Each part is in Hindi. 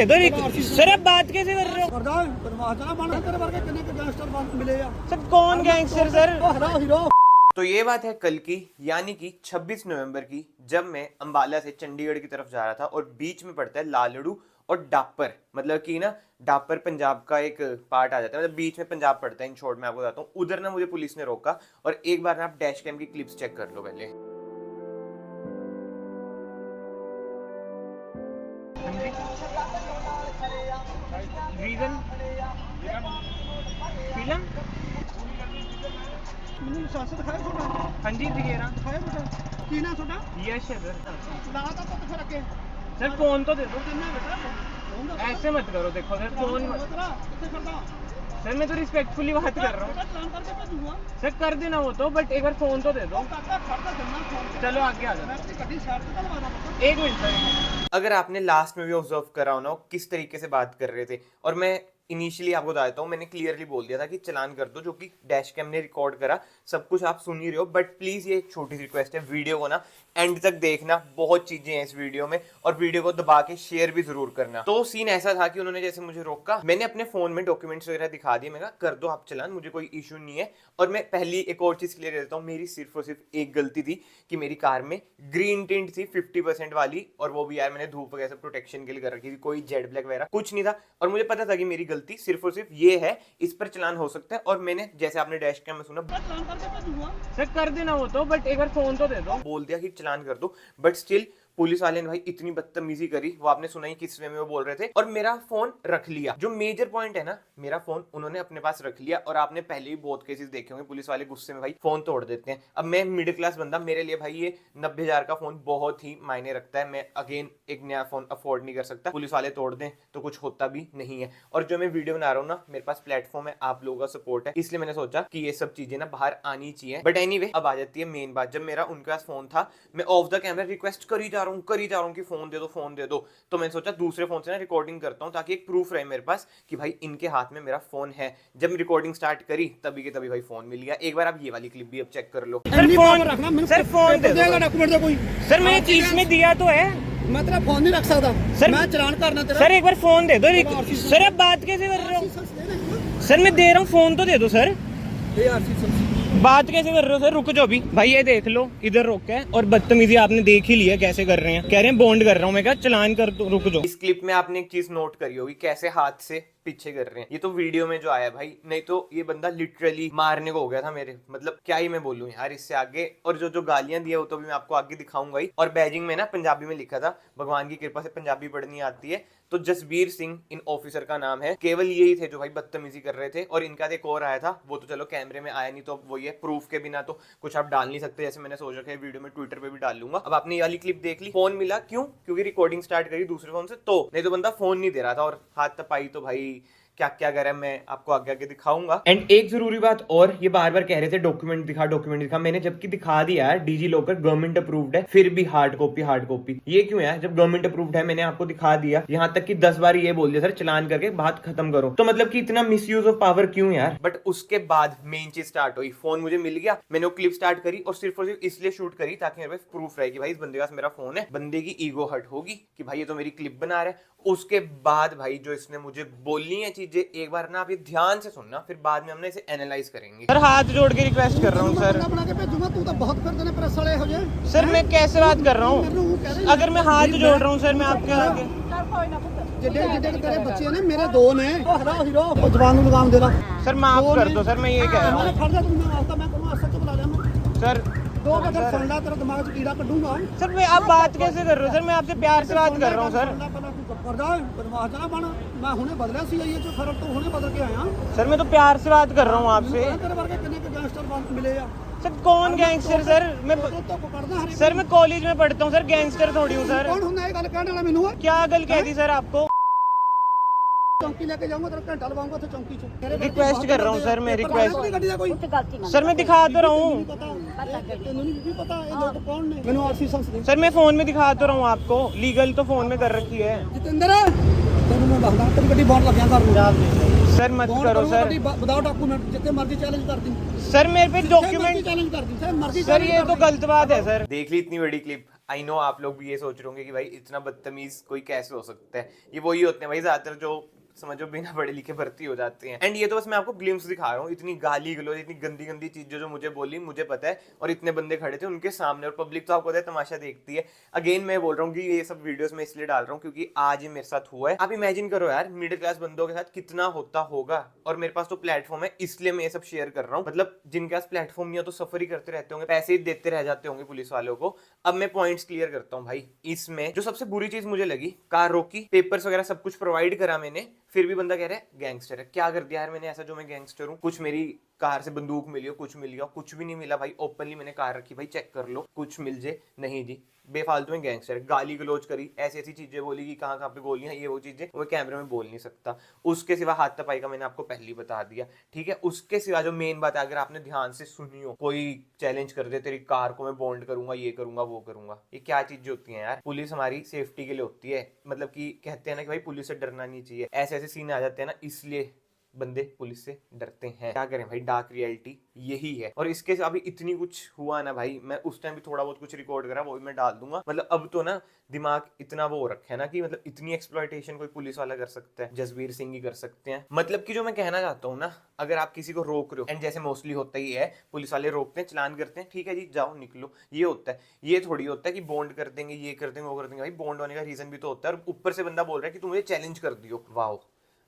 सर आप बात कैसे कर रहे हो सर? कौन गैंगस्टर सर? तो ये बात है कल की, यानी कि 26 नवंबर की, जब मैं अंबाला से चंडीगढ़ की तरफ जा रहा था और बीच में पड़ता है लालड़ू और डापर, मतलब कि ना डापर पंजाब का एक पार्ट आ जाता है, मतलब बीच में पंजाब पड़ता है। इन शॉर्ट में आपको बताता हूँ, उधर ना मुझे पुलिस ने रोका और एक बार ना आप डैश कैम की क्लिप्स चेक कर लो पहले। रीजन फिल्म ਮੈਨੂੰ ਲਾਇਸੈਂਸ ਦਿਖਾਇਆ ਤੁਹਾਡਾ? हाँ जी दिखेरा ਦਿਖਾਇਆ ਬੇਟਾ? ਕੀ ਨਾਂ ਤੁਹਾਡਾ? यश है सर। ਲਾ ਤਾਂ ਪੁੱਤ ਫਿਰ ਅੱਗੇ। सर फोन तो दे दो, ਕਿੰਨਾ ਬੇਟਾ? ਹੋਊਗਾ। ऐसे मत करो, देखो सर फोन मत। ਬੇਟਾ ਕਿੱਥੇ ਖੜਦਾ? सर मैं तो रिस्पेक्टफुली बात कर रहा हूँ ਬੇਟਾ ਚਲਾਨ ਕਰਕੇ ਭੇਜੂਗਾ। सर, कर देना वो तो, बट एक बार फोन तो दे दो। ਉਹ ਕਾਕਾ ਖੜਦਾ ਜੰਨਾ ਫੋਨ। चलो आगे आ ਮੈਂ जाओ। ਆਪਣੀ ਗੱਡੀ ਸਾਈਡ ਤੇ ਲਵਾ ਦਾਂ। एक मिनट सर। अगर आपने लास्ट में भी ऑब्जर्व करा हो ना, वो किस तरीके से बात कर रहे थे, और मैं इनिशियली आपको बता देता हूँ, मैंने क्लियरली बोल दिया था कि चलान कर दो, जो कि डैश कैम ने रिकॉर्ड करा, सब कुछ आप सुन ही रहे हो। बट प्लीज ये एक छोटी सी रिक्वेस्ट है, वीडियो को ना एंड तक देखना, बहुत चीजें हैं इस वीडियो में, और वीडियो को दबा के शेयर भी जरूर करना। तो सीन ऐसा था कि उन्होंने जैसे मुझे रोका, मैंने अपने फोन में डॉक्यूमेंट्स वगैरह दिखा दिए, मैं कहा कर दो आप चलान, मुझे कोई इशू नहीं है। और मैं पहली एक और चीज क्लियर देता हूँ, मेरी सिर्फ और सिर्फ एक गलती थी कि मेरी कार में ग्रीन टिंट थी 50% वाली, और वो भी यार मैंने धूप वगैरह से प्रोटेक्शन के लिए कर रखी थी, कोई जेड ब्लैक वगैरह कुछ नहीं था। और मुझे पता था कि मेरी गलती सिर्फ और सिर्फ ये है, इस पर चलान हो सकता है। और मैंने जैसे आपने डैश कैम में सुना, ਚਲਾਨ ਕਰਕੇ ਭੇਜੂਗਾ। सर कर देना वो तो, बट एक बार फोन तो दे दो। बोल दिया कि चलान कर दो, बट स्टिल पुलिस वाले ने भाई इतनी बदतमीजी करी, वो आपने सुना ही किस वे में वो बोल रहे थे, और मेरा फोन रख लिया। जो मेजर पॉइंट है ना, मेरा फोन उन्होंने अपने पास रख लिया। और आपने पहले भी बहुत केसेस देखे होंगे, पुलिस वाले गुस्से में भाई फोन तोड़ देते हैं। अब मैं मिडिल क्लास बंदा, मेरे लिए भाई ये 90,000 का फोन बहुत ही मायने रखता है। मैं अगेन एक नया फोन अफोर्ड नहीं कर सकता, पुलिस वाले तोड़ दें तो कुछ होता भी नहीं है। और जो मैं वीडियो बना रहा हूँ ना, मेरे पास प्लेटफॉर्म है, आप लोगों का सपोर्ट है, इसलिए मैंने सोचा कि ये सब चीजें ना बाहर आनी चाहिए। बट एनीवे, अब आ जाती है मेन बात। जब मेरा उनके पास फोन था, मैं ऑफ द कैमरा रिक्वेस्ट करी जा रहा हूँ कि फोन दे दो। तो मैंने सोचा दूसरे फोन से ना रिकॉर्डिंग करता हूँ, ताकि एक प्रूफ रहे मेरे पास कि भाई इनके हाथ में मेरा फोन है। जब रिकॉर्डिंग स्टार्ट करी तभी के तभी भाई फोन मिल गया। एक बार आप ये वाली क्लिप भी अब चेक कर लो। सर फोन ਰੱਖਣਾ ਮੈਨੂੰ। सर फोन दे दो। डॉक्यूमेंट दे कोई। सर मैंने चीज में दिया तो है मैं तेरा फोन नहीं रख सकता। सर मैं चलान करना तेरा। सर, एक बार फोन दे दो। सर आप बात कैसे कर रहे हो सर? मैं दे रहा हूँ, फोन तो दे दो सर। बात कैसे कर रहे हो सर? रुक जाओ अभी भाई, ये देख लो, इधर रोका है और बदतमीजी आपने देख ही लिया कैसे कर रहे हैं। कह रहे हैं बॉन्ड कर रहा हूँ, मैं कहा चलान कर दो, रुक जाओ। इस क्लिप में आपने एक चीज नोट करी होगी, कैसे हाथ से पीछे कर रहे हैं। ये तो वीडियो में जो आया भाई, नहीं तो ये बंदा लिटरली मारने को हो गया था मेरे। मतलब क्या ही मैं बोलूं यार इससे आगे। और जो गालियां दी है वो तो भी मैं आपको आगे दिखाऊंगा ही। और बैजिंग में ना पंजाबी में लिखा था, भगवान की कृपा से पंजाबी पढ़नी आती है, तो जसबीर सिंह इन ऑफिसर का नाम है। केवल यही थे जो भाई बदतमीजी कर रहे थे। और इनका एक और आया था, वो तो चलो कैमरे में आया नहीं, तो वो ये प्रूफ के बिना तो कुछ आप डाल नहीं सकते, जैसे मैंने सोच रखा है वीडियो में ट्विटर पे भी डाल लूंगा। अब आपने ये वाली क्लिप देख ली। फोन मिला क्यों? क्योंकि रिकॉर्डिंग स्टार्ट करी दूसरे फोन से, तो नहीं तो बंदा फोन नहीं दे रहा था। और हाथ तपाई तो भाई क्या क्या करें, मैं आपको आगे आगे दिखाऊंगा। एंड एक जरूरी बात और, ये बार बार कह रहे थे डॉक्यूमेंट दिखा, मैंने जबकि दिखा दिया है, डीजी लॉकर गवर्नमेंट अप्रूव्ड है, फिर भी हार्ड कॉपी। ये क्यों है? जब गवर्नमेंट अप्रूव्ड है, मैंने आपको दिखा दिया, यहाँ तक कि 10 बार ये बोल दिया सर चलान करके बात खत्म करो। तो मतलब कि इतना मिसयूज ऑफ पावर क्यों यार? बट उसके बाद मेन चीज स्टार्ट हुई। फोन मुझे मिल गया, मैंने वो क्लिप स्टार्ट करी, और सिर्फ इसलिए शूट करी ताकि मेरे पास प्रूफ रहे कि भाई इस बंदे के पास मेरा फोन है। बंदे की ईगो हर्ट होगी कि भाई ये तो मेरी क्लिप बना रहा है। उसके बाद भाई जो इसने मुझे बोलनी है चीजें, एक बार ना आप ये ध्यान से सुनना, फिर बाद में हम इसे एनालाइज करेंगे। सर हाथ जोड़ के रिक्वेस्ट कर रहा हूँ सर। बना के भेजूंगा। तू तो बहुत फिरते ने प्रेस वाले हो जाए। सर मैं कैसे बात कर रहा हूँ? अगर मैं हाथ जोड़ रहा हूँ सर, मैं आपके आगे। जिड्डे जिड्डे तेरे बच्चे ने, मेरे दो ने। हीरो जवान ਨੂੰ ਲਗਾਮ ਦੇ ਲਾ। सर माफ कर दो सर, मैं ये कह रहा हूँ। मैं खड़ जा, तुम वास्ता मैं करूंगा, सच बुला लिया मैं। सर दो बजे फंडा तेरा दिमाग से कीड़ा कढूंगा। सर मैं आप बात कैसे कर रहे हो सर? मैं आपसे प्यार से बात कर रहा हूँ सर। कर जा, बदमाश ना बन। मैं हुने बदलिया सी ये जो खरब तो हुने बदल के आया। सर मैं तो प्यार से बात कर रहा हूँ आपसे। तेरे वर्गे कितने के गैंगस्टर बन मिले या? सर कौन गैंगस्टर सर? मैं तो पकड़ना हर सर मैं कॉलेज में पढ़ता हूँ सर, गैंगस्टर थोड़ी हूँ सर। कौन हुंदा ये गल कहने वाला मेनू? क्या गल कह दी सर आपको? चौकी लेके जाऊंगा, तेरा घंटा लवाऊंगा तो चौकी च। रिक्वेस्ट कर रहा हूँ सर, मैं रिक्वेस्ट। गड्डी दा कोई सर मैं दिखा तो रहा हूँ तेनू नहीं पता ये लोग कौन ने? मेनू आरसी संस दे। सर, मैं फोन में दिखा तो रहा हूँ आपको, लीगल तो फोन में कर रखी है। जितेंद्र तेनू मैं दसदा, तेरी गड्डी बाहर लग गया कर। सर मत करो सर, बताओ डॉक्यूमेंट जितने मर्जी चैलेंज कर दी सर मेरे पे डॉक्यूमेंट चैलेंज कर दी सर मर्जी। सर ये तो गलत बात है सर। देख ली इतनी बड़ी क्लिप, आई नो आप लोग भी ये सोच रहे होंगे कि भाई इतना बदतमीज कोई कैसे हो सकता है। ये वही होते हैं भाई ज्यादातर जो समझो बिना पढ़े लिखे भर्ती हो जाते हैं। एंड ये तो बस मैं आपको ग्लिम्स दिखा रहा हूँ, इतनी गाली गलौज, इतनी गंदी गंदी चीजें जो मुझे बोली मुझे पता है, और इतने बंदे खड़े थे उनके सामने, और पब्लिक तो आपको पता है तमाशा देखती है। अगेन मैं बोल रहा हूँ कि ये सब वीडियोस में इसलिए डाल रहा हूँ क्योंकि आज ये मेरे साथ हुआ है। आप इमेजिन करो यार मिडिल क्लास बंदों के साथ कितना होता होगा, और मेरे पास तो प्लेटफॉर्म है इसलिए मैं ये सब शेयर कर रहा हूँ। मतलब जिनके पास प्लेटफॉर्म नहीं हो तो सफर ही करते रहते होंगे, पैसे ही देते रह जाते होंगे पुलिस वालों को। अब मैं पॉइंट्स क्लियर करता हूँ भाई। इसमें जो सबसे बुरी चीज मुझे लगी, कार रोकी, पेपर्स वगैरह सब कुछ प्रोवाइड करा मैंने, फिर भी बंदा कह रहा है गैंगस्टर है। क्या कर दिया यार मैंने ऐसा जो मैं गैंगस्टर हूँ? कुछ मेरी कार से बंदूक मिली हो, कुछ मिल गया, कुछ भी नहीं मिला भाई। ओपनली मैंने कार रखी, भाई चेक कर लो, कुछ मिल जाए। नहीं जी, बेफालतू में गैंगस्टर। गाली गलोच करी, ऐसी ऐसी चीजें बोली कि कहाँ कहाँ पे गोलियां, ये वो चीजें वो कैमरे में बोल नहीं सकता। उसके सिवा हाथापाई का मैंने आपको पहले ही बता दिया, ठीक है। उसके सिवा जो मेन बात है, अगर आपने ध्यान से सुनी हो, कोई चैलेंज कर दे तेरी कार को, मैं बॉन्ड करूंगा, ये करूंगा, वो करूंगा, ये क्या चीजें होती हैं यार? पुलिस हमारी सेफ्टी के लिए होती है। मतलब कि कहते हैं ना कि भाई पुलिस से डरना नहीं चाहिए, ऐसे ऐसे सीन आ जाते हैं ना, इसलिए बंदे पुलिस से डरते हैं। क्या करें भाई, डार्क रियलिटी यही है। और इसके अभी इतनी कुछ हुआ ना भाई, मैं उस टाइम भी थोड़ा बहुत कुछ रिकॉर्ड करा, वो भी मैं डाल दूंगा। मतलब अब तो ना दिमाग इतना वो रखा है ना कि मतलब इतनी एक्सप्लॉयटेशन कोई पुलिस वाला कर सकता है, जसवीर सिंह ही कर सकते हैं। मतलब कि जो मैं कहना चाहता हूँ ना, अगर आप किसी को रोक रहे हो, एंड जैसे मोस्टली होता ही है, पुलिस वाले रोकते हैं, चलान करते हैं, ठीक है जी जाओ निकलो, ये होता है। ये थोड़ी होता है कि बॉन्ड कर देंगे, ये कर देंगे, वो कर देंगे। भाई बॉन्ड होने का रीजन भी तो होता है, और ऊपर से बंदा बोल रहा है कि तुम मुझे चैलेंज कर दियो। वाह।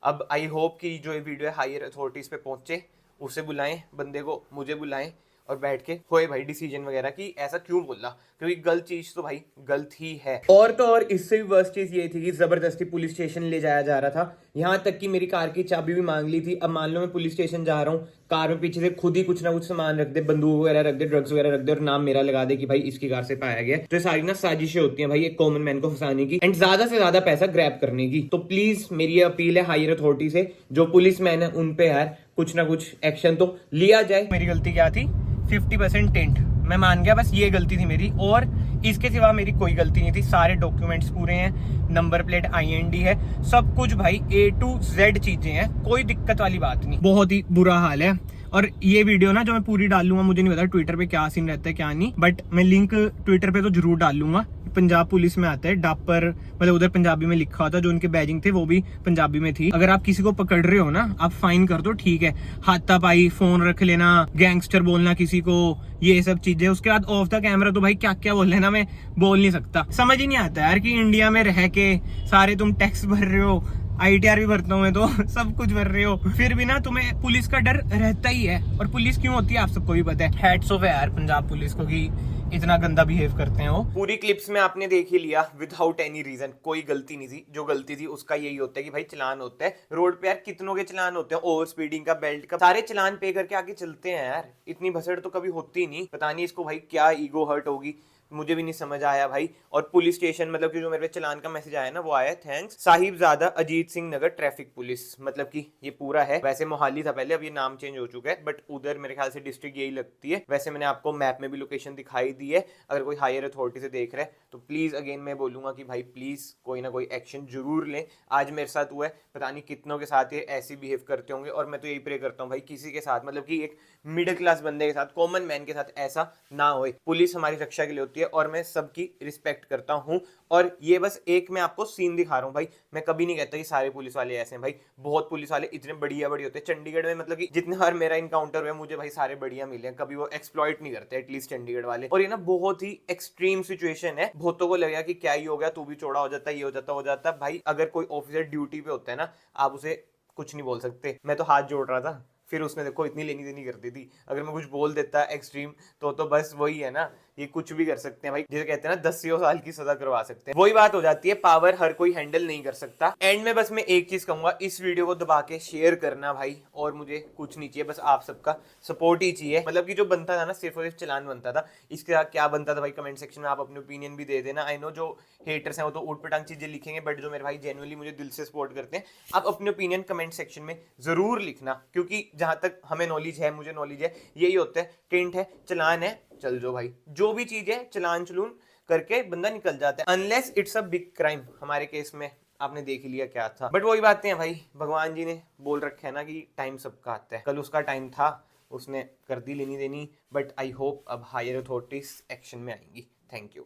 अब आई होप कि जो ये वीडियो है हायर अथॉरिटीज पे पहुंचे, उसे बुलाएं, बंदे को, मुझे बुलाएं, और बैठ के होए भाई डिसीजन वगैरह कि ऐसा क्यों बोला, क्योंकि गलत चीज तो भाई गलत ही है। और तो और इससे भी वर्स्ट चीज ये थी कि जबरदस्ती पुलिस स्टेशन ले जाया जा रहा था, यहाँ तक कि मेरी कार की चाबी भी मांग ली थी। अब मान लो मैं पुलिस स्टेशन जा रहा हूँ, कार में पीछे से खुद ही कुछ ना कुछ सामान रख दे, बंदूक वगैरह रख दे, ड्रग्स वगैरह रख दे, और नाम मेरा लगा दे कि भाई इसकी कार से पाया गया। तो ये सारी ना साजिशें होती हैं भाई एक कॉमन मैन को फंसाने की, एंड ज्यादा से ज्यादा पैसा ग्रैब करने की। तो प्लीज मेरी अपील है हायर अथॉरिटी से, जो पुलिस मैन है उन पे यार कुछ ना कुछ एक्शन तो लिया जाए। मेरी गलती क्या थी? 50% टेंट मैं मान गया, बस ये गलती थी मेरी, और इसके सिवा मेरी कोई गलती नहीं थी। सारे डॉक्यूमेंट्स पूरे हैं, नंबर प्लेट IND है, सब कुछ भाई A to Z चीजें हैं, कोई दिक्कत वाली बात नहीं। बहुत ही बुरा हाल है। और ये वीडियो ना जो मैं पूरी डालूंगा, मुझे नहीं पता ट्विटर पे क्या सीन रहता है क्या नहीं, बट मैं लिंक ट्विटर पे तो जरूर डालूंगा। पंजाब पुलिस में आता है डापर, मतलब उधर पंजाबी में लिखा होता, जो उनके बैजिंग थे वो भी पंजाबी में थी। अगर आप किसी को पकड़ रहे हो ना, आप फाइन कर दो, ठीक है। हाथापाई, फोन रख लेना, गैंगस्टर बोलना किसी को, ये सब चीजें। उसके बाद ऑफ द कैमरा तो भाई क्या क्या बोल लेना मैं बोल नहीं सकता। समझ ही नहीं आता यार कि इंडिया में रह के सारे तुम टैक्स भर रहे हो, ITR भी भरता हूँ मैं तो सब कुछ भर रहे हो, फिर भी ना तुम्हें पुलिस का डर रहता ही है। और पुलिस क्यों होती है आप सबको भी पता है। हैट्स ऑफ है यार पंजाब पुलिस को कि इतना गंदा बिहेव करते हैं वो। पूरी क्लिप्स में आपने देख ही लिया, विदाउट एनी रीजन, कोई गलती नहीं थी। जो गलती थी उसका यही होता है कि भाई चलान होता है रोड पे यार, कितनों के चलान होते हैं, ओवर स्पीडिंग का, बेल्ट का, सारे चलान पे करके आगे चलते हैं यार। इतनी भसड़ तो कभी होती नहीं। पता नहीं इसको भाई क्या ईगो हर्ट होगी, मुझे भी नहीं समझ आया भाई। और पुलिस स्टेशन मतलब कि जो मेरे पे चलान का मैसेज आया ना, वो आया thanks Sahibzada Ajit Singh Nagar traffic police. मतलब कि ये पूरा है, वैसे मोहाली था पहले, अब ये नाम चेंज हो चुका है, बट उधर मेरे ख्याल से डिस्ट्रिक्ट यही लगती है। वैसे मैंने आपको मैप में भी लोकेशन दिखाई दी है, अगर कोई हायर अथॉरिटी से देख रहा है तो प्लीज अगेन मैं बोलूंगा कि भाई प्लीज कोई ना कोई एक्शन जरूर लें। आज मेरे साथ हुआ है, पता नहीं कितनों के साथ ये ऐसे बिहेव करते होंगे, और मैं तो यही प्रे करता हूँ भाई किसी के साथ, मतलब कि एक मिडिल क्लास बंदे के साथ, कॉमन मैन के साथ ऐसा ना हो। पुलिस हमारी रक्षा के लिए होती है, और मैं सबकी रिस्पेक्ट करता हूं। और ये बस एक मैं आपको सीन दिखा रहा हूं भाई, मैं कभी नहीं कहता कि सारे पुलिस वाले ऐसे हैं भाई। बहुत पुलिस वाले इतने बढ़िया बढ़िया होते हैं चंडीगढ़ में, मतलब कि जितने बार मेरा इनकाउंटर हुआ मुझे भाई सारे बढ़िया मिले हैं, कभी वो एक्सप्लॉइट नहीं करते एटलीस्ट चंडीगढ़ वाले। और ये ना बहुत ही एक्सट्रीम सिचुएशन है, बहुतों को लगेगा कि क्या ही हो गया, तू भी चौड़ा हो जाता, ये हो जाता भाई। अगर कोई ऑफिसर ड्यूटी पे होता है ना, आप उसे कुछ नहीं बोल सकते। मैं तो हाथ जोड़ रहा था, फिर उसने देखो इतनी लेनी देनी कर दी थी। अगर मैं कुछ बोल देता एक्सट्रीम तो बस वही है ना, ये कुछ भी कर सकते हैं भाई। जैसे कहते हैं ना 10 साल की सजा करवा सकते हैं, वही बात हो जाती है। पावर हर कोई हैंडल नहीं कर सकता। एंड में बस मैं एक चीज कहूंगा, इस वीडियो को दबा के शेयर करना भाई, और मुझे कुछ नहीं चाहिए, बस आप सबका सपोर्ट ही चाहिए। मतलब कि जो बनता था ना, सिर्फ और सिर्फ चलान बनता था, इसके साथ क्या बनता था भाई कमेंट सेक्शन में आप अपने ओपिनियन भी दे देना। आई नो जो हेटर्स हैं वो तो ऊटपटांग चीजें लिखेंगे, बट जो मेरे भाई जेन्युइनली मुझे दिल से सपोर्ट करते हैं, आप अपने ओपिनियन कमेंट सेक्शन में जरूर लिखना। क्योंकि जहां तक हमें नॉलेज है, मुझे नॉलेज है, यही होता है, टेंट है, चलान है, चल जो भाई, जो भी चीज है चलान चलून करके बंदा निकल जाता है, unless it's a big crime. हमारे केस में आपने देख लिया क्या था। बट वही बातें हैं भाई, भगवान जी ने बोल रखा है ना कि टाइम सबका आता है। कल उसका टाइम था, उसने कर दी लेनी देनी, बट आई होप अब हायर अथॉरिटीज एक्शन में आएंगी। Thank you.